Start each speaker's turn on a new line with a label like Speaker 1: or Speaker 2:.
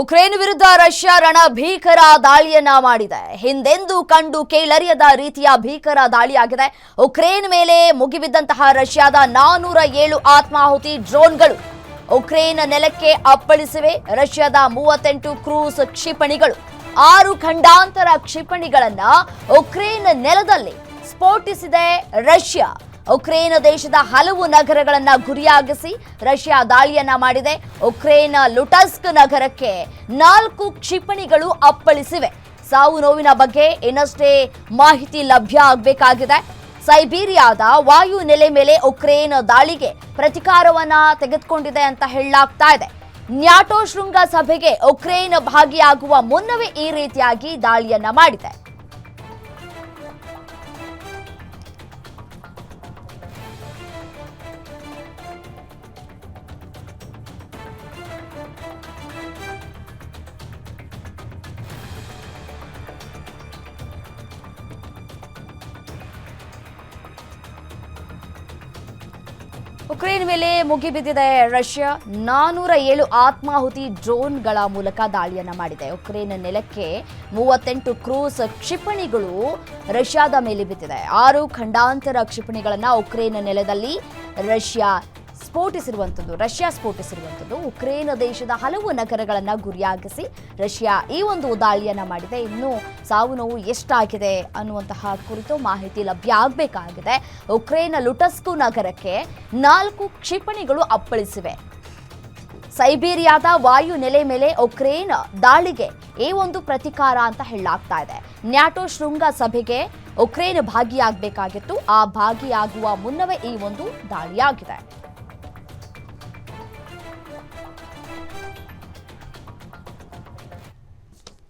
Speaker 1: Ukraine ವಿರುದ್ಧ Russia ರಣಭೀಕರ ದಾಳಿಯನ್ನ ಮಾಡಿದೆ. ಹಿಂದೆಂದೂ ಕಂಡು ಕೇಳರಿಯದ ರೀತಿಯ ಭೀಕರ ದಾಳಿಯಾಗಿದೆ. ಉಕ್ರೇನ್ ಮೇಲೆ ಮುಗಿಬಿದ್ದಂತಹ ರಷ್ಯಾದ 407 ಆತ್ಮಾಹುತಿ ಡ್ರೋನ್ಗಳು ಉಕ್ರೇನ್ ನೆಲಕ್ಕೆ ಅಪ್ಪಳಿಸಿವೆ. ರಷ್ಯಾದ 38 ಕ್ರೂಸ್ ಕ್ಷಿಪಣಿಗಳು 6 ಖಂಡಾಂತರ ಕ್ಷಿಪಣಿಗಳನ್ನ ಉಕ್ರೇನ್ ನೆಲದಲ್ಲಿ ಸ್ಫೋಟಿಸಿದೆ ರಷ್ಯಾ. ಉಕ್ರೇನ್ ದೇಶದ ಹಲವು ನಗರಗಳನ್ನ ಗುರಿಯಾಗಿಸಿ ರಷ್ಯಾ ದಾಳಿಯನ್ನ ಮಾಡಿದೆ. ಉಕ್ರೇನ್ ಲುಟಸ್ಕ್ ನಗರಕ್ಕೆ 4 ಕ್ಷಿಪಣಿಗಳು ಅಪ್ಪಳಿಸಿವೆ. ಸಾವು ನೋವಿನ ಬಗ್ಗೆ ಇನ್ನಷ್ಟೇ ಮಾಹಿತಿ ಲಭ್ಯ ಆಗಬೇಕಾಗಿದೆ. ಸೈಬೀರಿಯಾದ ವಾಯು ನೆಲೆ ಮೇಲೆ ಉಕ್ರೇನ್ ದಾಳಿಗೆ ಪ್ರತಿಕಾರವನ್ನ ತೆಗೆದುಕೊಂಡಿದೆ ಅಂತ ಹೇಳಲಾಗ್ತಾ ಇದೆ. ನ್ಯಾಟೋ ಶೃಂಗ ಸಭೆಗೆ ಉಕ್ರೇನ್ ಭಾಗಿಯಾಗುವ ಮುನ್ನವೇ ಈ ರೀತಿಯಾಗಿ ದಾಳಿಯನ್ನ ಮಾಡಿದೆ. ಉಕ್ರೇನ್ ಮೇಲೆ ಮುಗಿಬಿದ್ದಿದೆ ರಷ್ಯಾ. 407 ಆತ್ಮಾಹುತಿ ಡ್ರೋನ್ಗಳ ಮೂಲಕ ದಾಳಿಯನ್ನ ಮಾಡಿದೆ. ಉಕ್ರೇನ್ ನೆಲಕ್ಕೆ 38 ಕ್ರೂಸ್ ಕ್ಷಿಪಣಿಗಳು ರಷ್ಯಾದ ಮೇಲೆ ಬಿದ್ದಿದೆ. 6 ಖಂಡಾಂತರ ಕ್ಷಿಪಣಿಗಳನ್ನ ಉಕ್ರೇನ್ ನೆಲದಲ್ಲಿ ರಷ್ಯಾ ಸ್ಫೋಟಿಸಿರುವಂಥದ್ದು. ಉಕ್ರೇನ್ ದೇಶದ ಹಲವು ನಗರಗಳನ್ನ ಗುರಿಯಾಗಿಸಿ ರಷ್ಯಾ ಈ ಒಂದು ದಾಳಿಯನ್ನ ಮಾಡಿದೆ. ಇನ್ನು ಸಾವು ನೋವು ಎಷ್ಟಾಗಿದೆ ಅನ್ನುವಂತಹ ಕುರಿತು ಮಾಹಿತಿ ಲಭ್ಯ ಆಗಬೇಕಾಗಿದೆ. ಉಕ್ರೇನ್ ಲುಟಸ್ಕು ನಗರಕ್ಕೆ 4 ಕ್ಷಿಪಣಿಗಳು ಅಪ್ಪಳಿಸಿವೆ. ಸೈಬೀರಿಯಾದ ವಾಯು ನೆಲೆ ಮೇಲೆ ಉಕ್ರೇನ್ ದಾಳಿಗೆ ಈ ಒಂದು ಪ್ರತಿಕಾರ ಅಂತ ಹೇಳಲಾಗ್ತಾ ಇದೆ. ನ್ಯಾಟೋ ಶೃಂಗ ಸಭೆಗೆ ಉಕ್ರೇನ್ ಭಾಗಿಯಾಗಬೇಕಾಗಿತ್ತು. ಆ ಭಾಗಿಯಾಗುವ ಮುನ್ನವೇ ಈ ಒಂದು ದಾಳಿಯಾಗಿದೆ.